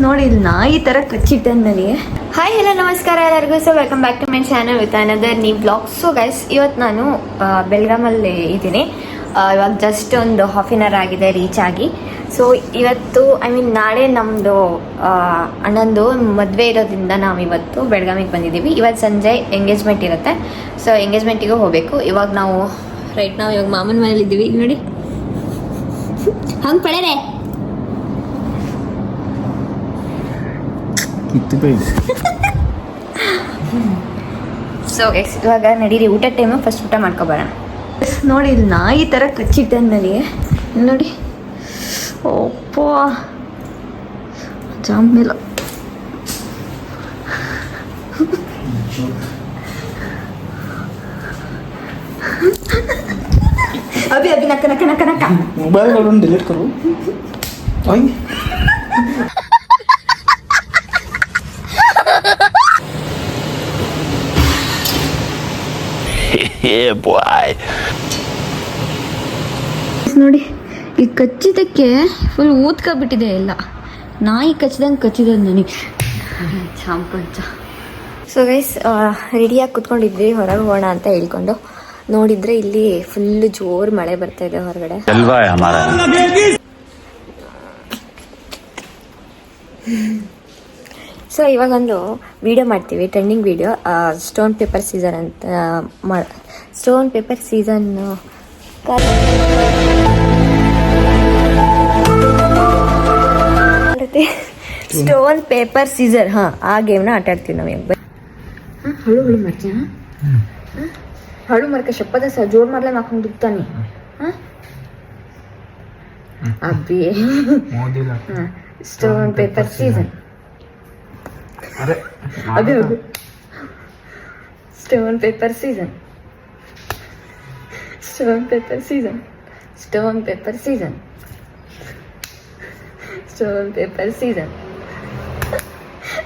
ನೋಡಿ ಇಲ್ಲಿ ನಾಯಿ ಥರ ಕಚ್ಚಿಟ್ಟೆ ನನಗೆ. ಹಾಯ್ ಹಲೋ ನಮಸ್ಕಾರ ಎಲ್ಲರಿಗೂ. So welcome back to my channel with another new blog. So guys, ಇವತ್ತು ನಾನು ಬೆಳಗಾಮಲ್ಲಿ ಇದ್ದೀನಿ. ಇವಾಗ ಜಸ್ಟ್ ಒಂದು ಹಾಫ್ ಆನ್ ಅವರ್ ಆಗಿದೆ ರೀಚ್ ಆಗಿ. ಸೊ ಇವತ್ತು ನಾಳೆ ನಮ್ಮದು ಅಣ್ಣಂದು ಮದುವೆ ಇರೋದ್ರಿಂದ ನಾವು ಇವತ್ತು ಬೆಳಗಾಮಿಗೆ ಬಂದಿದ್ದೀವಿ. ಇವತ್ತು ಸಂಜೆ ಎಂಗೇಜ್ಮೆಂಟ್ ಇರುತ್ತೆ. ಸೊ ಎಂಗೇಜ್ಮೆಂಟಿಗೆ ಹೋಗಬೇಕು. ಇವಾಗ ನಾವು ಇವಾಗ ಮಾಮನ ಮನೇಲಿ ಇದ್ದೀವಿ. ನೋಡಿ ಹಂಗೆ ಪಡೆರೆ ಸೊ ಗೈಸ್, ಇವಾಗ ನಡೀರಿ ಊಟ ಟೈಮು. ಫಸ್ಟ್ ಊಟ ಮಾಡ್ಕೊಬರೋಣ. ನೋಡಿ ಇಲ್ಲಿ ನಾಯಿ ಥರ ಕಚ್ಚಿಟ್ಟೆ ನನಗೆ. ನೋಡಿ ಓಪ್ಪ ಜಾಮಿಲ್ಲ. अभी अभी नक नक नक नक मोबाइल वालों डिलीट करो. ओए Yeah boy. ನೋಡಿ ಈ ಕಚ್ಚಿದಕ್ಕೆ ಫುಲ್ ಊದ್ಕೊಬಿಟ್ಟಿದೆ ಎಲ್ಲ. ನಾಯಿ ಕಚ್ಚಿದಂಗೆ ಕಚ್ಚಿದೆ ನನಗೆ ಚಾಂಪಂಚ. ಸೊ ಗೈಸ್, ರೆಡಿಯಾಗಿ ಕುತ್ಕೊಂಡಿದ್ವಿ ಹೊರಗೆ ಹೋಗೋಣ ಅಂತ ಹೇಳ್ಕೊಂಡು. ನೋಡಿದ್ರೆ ಇಲ್ಲಿ ಫುಲ್ ಜೋರು ಮಳೆ ಬರ್ತಾ ಇದೆ ಹೊರಗಡೆ. ಸೊ ಇವಾಗೊಂದು ವಿಡಿಯೋ ಮಾಡ್ತೀವಿ, trending video. Stone paper scissor ಅಂತ stone paper scissor stone paper scissor. ಆ ಗೇಮ್ನ ಆಟ ಆಡ್ತೀವಿ ನಾವು. ಹಳು ಹಳು ಮಾಡ್ತೀಯ, ಹಳು ಮರ್ಕ ಶಪ್ಪದ ಜೋರ್ ಮಾಡ್ಲೇ ಹಾಕೊಂಡು ದುಕ್ತಾನೆ. ಅಬ್ಬಿ ಸ್ಟೋನ್ ಪೇಪರ್ ಸೀಸನ್. अभी अभी stone paper scissor, stone paper scissor, stone paper scissor, stone paper scissor,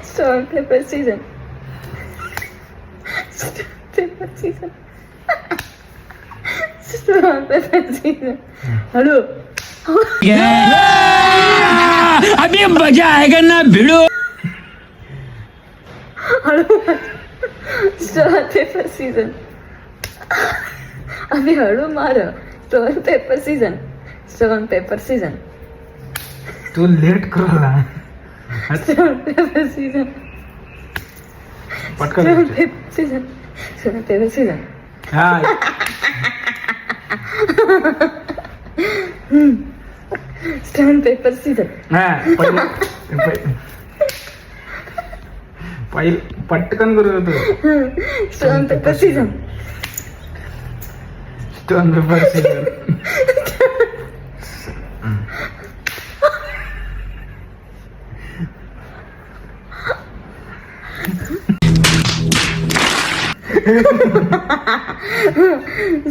stone paper scissor, paper scissor, stone paper season. Hello, अभी मजा आएगा ना भिड़ो. Stone paper season. अभी हड़ू मारो. Stone paper scissor, stone paper scissor. तू लेट करोला. Stone paper scissor, पटका stone paper scissor, stone paper scissor. हां स्टोन पेपर सीजन. हां पहिले पटकन करू. Stone paper scissor, stone paper scissor.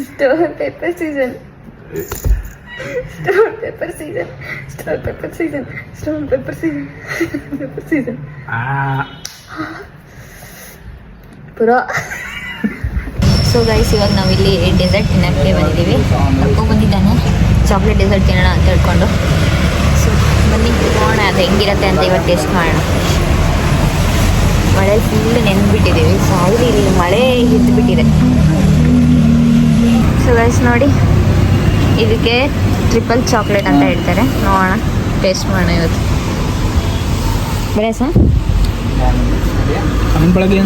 Stone paper scissor, stone paper scissor, stone paper scissor, stone paper scissor, paper scissor. ಪುರಾ. So guys, ಇವಾಗ ನಾವಿಲ್ಲಿ dessert ತಿನ್ನೋಕ್ಕೆ ಬಂದಿದ್ದೀವಿ. ಬಂದಿದ್ದಾನೆ ಚಾಕ್ಲೇಟ್ ಡೆಸರ್ಟ್ ತಿನ್ನೋಣ ಅಂತ ಹೇಳ್ಕೊಂಡು. ಸೊ ಬನ್ನಿ ನೋಡೋಣ ಅದು ಹೆಂಗಿರುತ್ತೆ ಅಂತ ಇವತ್ತು ಟೇಸ್ಟ್ ಮಾಡೋಣ. ಮಳೆ ಫುಲ್ ನೆನ್ಬಿಟ್ಟಿದ್ದೀವಿ. ಸೊ ಆದರೆ ಇಲ್ಲಿ ಮಳೆ ಎದ್ದುಬಿಟ್ಟಿದೆ. ಸೊ ಗೈಸ್ ನೋಡಿ, ಇದಕ್ಕೆ ಟ್ರಿಪಲ್ ಚಾಕ್ಲೇಟ್ ಅಂತ ಹೇಳ್ತಾರೆ. ನೋಡೋಣ, ಟೇಸ್ಟ್ ಮಾಡೋಣ ಇವತ್ತು. ಬರೇ ಸರ್ ಅಮನ್ ಬಳಗೆ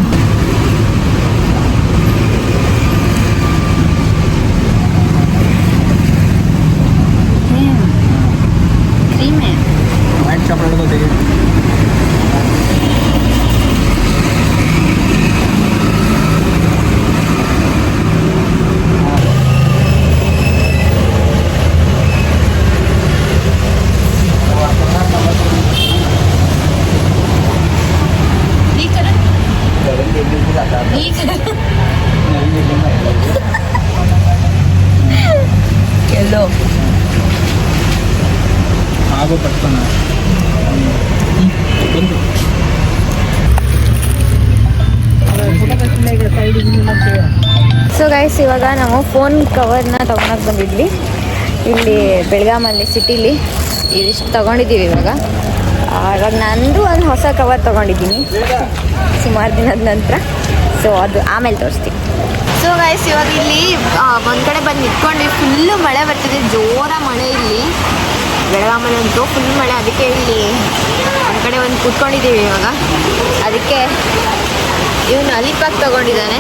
क्रीम है, व्हाइट चॉकलेट को देखिए. ಎಲ್ಲೋ ಆಗೋ ಪಟ್ಕೋಣ. ಸೊ ಗೈಸ್, ಇವಾಗ ನಾವು ಫೋನ್ ಕವರ್ನ ತೊಗೊಳಕ್ಕೆ ಬಂದಿದ್ವಿ ಇಲ್ಲಿ ಬೆಳಗಾಮಲ್ಲಿ ಸಿಟಿಲಿ. ಇದಿಷ್ಟು ತೊಗೊಂಡಿದ್ದೀವಿ ಇವಾಗ. ಇವಾಗ ನಂದು ಒಂದು ಹೊಸ ಕವರ್ ತೊಗೊಂಡಿದ್ದೀನಿ ಸುಮಾರು ದಿನದ ನಂತರ. ಸೊ ಅದು ಆಮೇಲೆ ತೋರಿಸ್ತೀನಿ. ಸೊ ಗೈಸ್ ಇವಾಗ ಇಲ್ಲಿ ಒಂದು ಕಡೆ ಬಂದು ನಿಂತ್ಕೊಂಡ್ವಿ. ಫುಲ್ಲು ಮಳೆ ಬರ್ತಿದೆ, ಜೋರ ಮಳೆ ಇಲ್ಲಿ ಬೆಳಗಾಮಲ್ಲಿ ಅಂತೂ ಫುಲ್ ಮಳೆ. ಅದಕ್ಕೆ ಇಲ್ಲಿ ಒಂದು ಕಡೆ ಒಂದು ಕೂತ್ಕೊಂಡಿದ್ದೀವಿ ಇವಾಗ. ಅದಕ್ಕೆ ಇವನು ಅಲಿಪಾಕ್ ತೊಗೊಂಡಿದ್ದಾನೆ.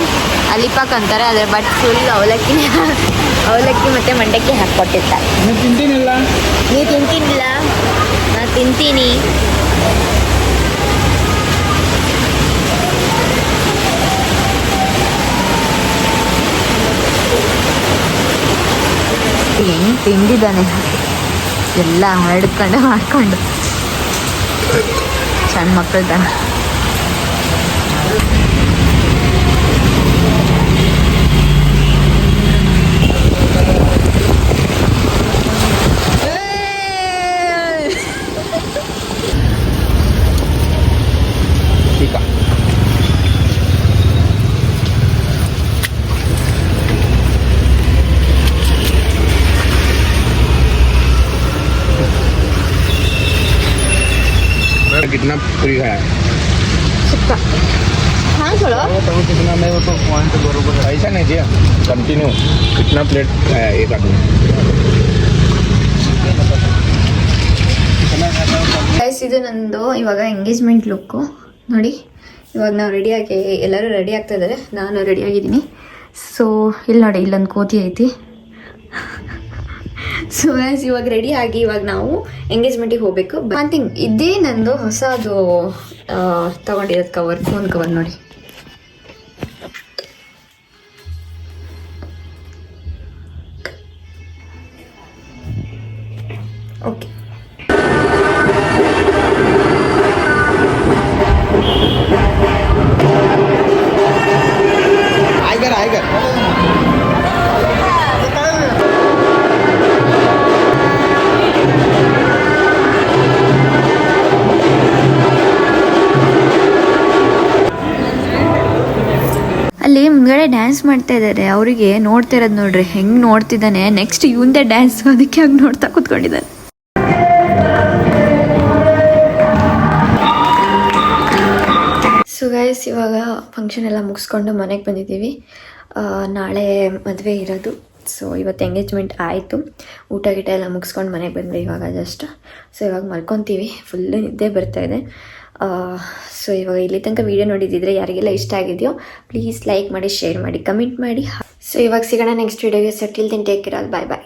ಅಲಿಪಾಕ್ ಅಂತಾರೆ ಆದರೆ ಬಟ್ ಫುಲ್ ಅವಲಕ್ಕಿ ಮತ್ತು ಮಂಡಕ್ಕಿ ಹಾಕ್ಕೊಟ್ಟಿರ್ತಾರೆ. ತಿಂತೀನಿಲ್ಲ. ನೀವು ತಿಂತೀನಿಲ್ಲ, ನಾನು ತಿಂತೀನಿ. ಹೆಂಗೆ ತಿಂದಿದ್ದಾನೆ ಎಲ್ಲ ಹರಡ್ಕೊಂಡು ಮಾಡ್ಕೊಂಡು ಸಣ್ಣ ಮಕ್ಕಳ್ದಾನ. कितना पूरी खाया सुक्का हाँ चलो कितना मैं वो तो पॉइंट बरोबर ऐसा नहीं दिया कंटिन्यू कितना प्लेट खाया एक आदमी. ಗೈಸ್ ಇದು ನಂದು ಇವಾಗ ಎಂಗೇಜ್ಮೆಂಟ್ ಲುಕ್ಕು ನೋಡಿ. ಇವಾಗ ನಾವು ರೆಡಿಯಾಗಿ ಎಲ್ಲರೂ ರೆಡಿ ಆಗ್ತಾ ಇದ್ದಾರೆ, ನಾನು ರೆಡಿಯಾಗಿದ್ದೀನಿ. ಸೊ ಇಲ್ಲಿ ನೋಡಿ, ಇಲ್ಲೊಂದು ಕೋತಿ ಐತಿ. ಸೊ ಗೈಸ್ ಇವಾಗ ರೆಡಿ ಆಗಿ ಇವಾಗ ನಾವು ಎಂಗೇಜ್ಮೆಂಟಿಗೆ ಹೋಗ್ಬೇಕು. ಒನ್ ಥಿಂಗ್, ಇದೇ ನಂದು ಹೊಸದು ತಗೊಂಡಿರೋದು ಕವರ್, ಫೋನ್ ಕವರ್ ನೋಡಿ. ಓಕೆ आएगा ಅಲ್ಲಿ ಮುಂದ್ಗಡೆ ಡ್ಯಾನ್ಸ್ ಮಾಡ್ತಾ ಇದ್ದಾರೆ. ಅವರಿಗೆ ನೋಡ್ತಾ ಇರೋದು ನೋಡ್ರಿ ಹೆಂಗೆ ನೋಡ್ತಿದ್ದಾನೆ. ನೆಕ್ಸ್ಟ್ ಇವಂದೇ ಡ್ಯಾನ್ಸ್, ಅದಕ್ಕೆ ಹಂಗೆ ನೋಡ್ತಾ ಕೂತ್ಕೊಂಡಿದ್ದಾನೆ. ಸೊ ಗೈಸ್ ಇವಾಗ ಫಂಕ್ಷನ್ ಎಲ್ಲ ಮುಗಿಸ್ಕೊಂಡು ಮನೆಗೆ ಬಂದಿದ್ದೀವಿ. ನಾಳೆ ಮದುವೆ ಇರೋದು. ಸೊ ಇವತ್ತು ಎಂಗೇಜ್ಮೆಂಟ್ ಆಯಿತು. ಊಟ ಗಿಟ ಎಲ್ಲ ಮುಗಿಸ್ಕೊಂಡು ಮನೆಗೆ ಬಂದ್ವಿ ಇವಾಗ ಜಸ್ಟ್. ಸೊ ಇವಾಗ ಮಲ್ಕೊತೀವಿ, ಫುಲ್ಲು ನಿದ್ದೆ ಬರ್ತಾಯಿದೆ. ಸೊ ಇವಾಗ ಇಲ್ಲಿ ತನಕ ವೀಡಿಯೋ ನೋಡಿದ್ದಿದ್ರೆ ಯಾರಿಗೆಲ್ಲ ಇಷ್ಟ ಆಗಿದೆಯೋ ಪ್ಲೀಸ್ ಲೈಕ್ ಮಾಡಿ, ಶೇರ್ ಮಾಡಿ, ಕಮೆಂಟ್ ಮಾಡಿ. ಸೊ ಇವಾಗ ಸಿಗೋಣ ನೆಕ್ಸ್ಟ್ ವೀಡಿಯೋಗೆ. So till then take care, bye ಬಾಯ್.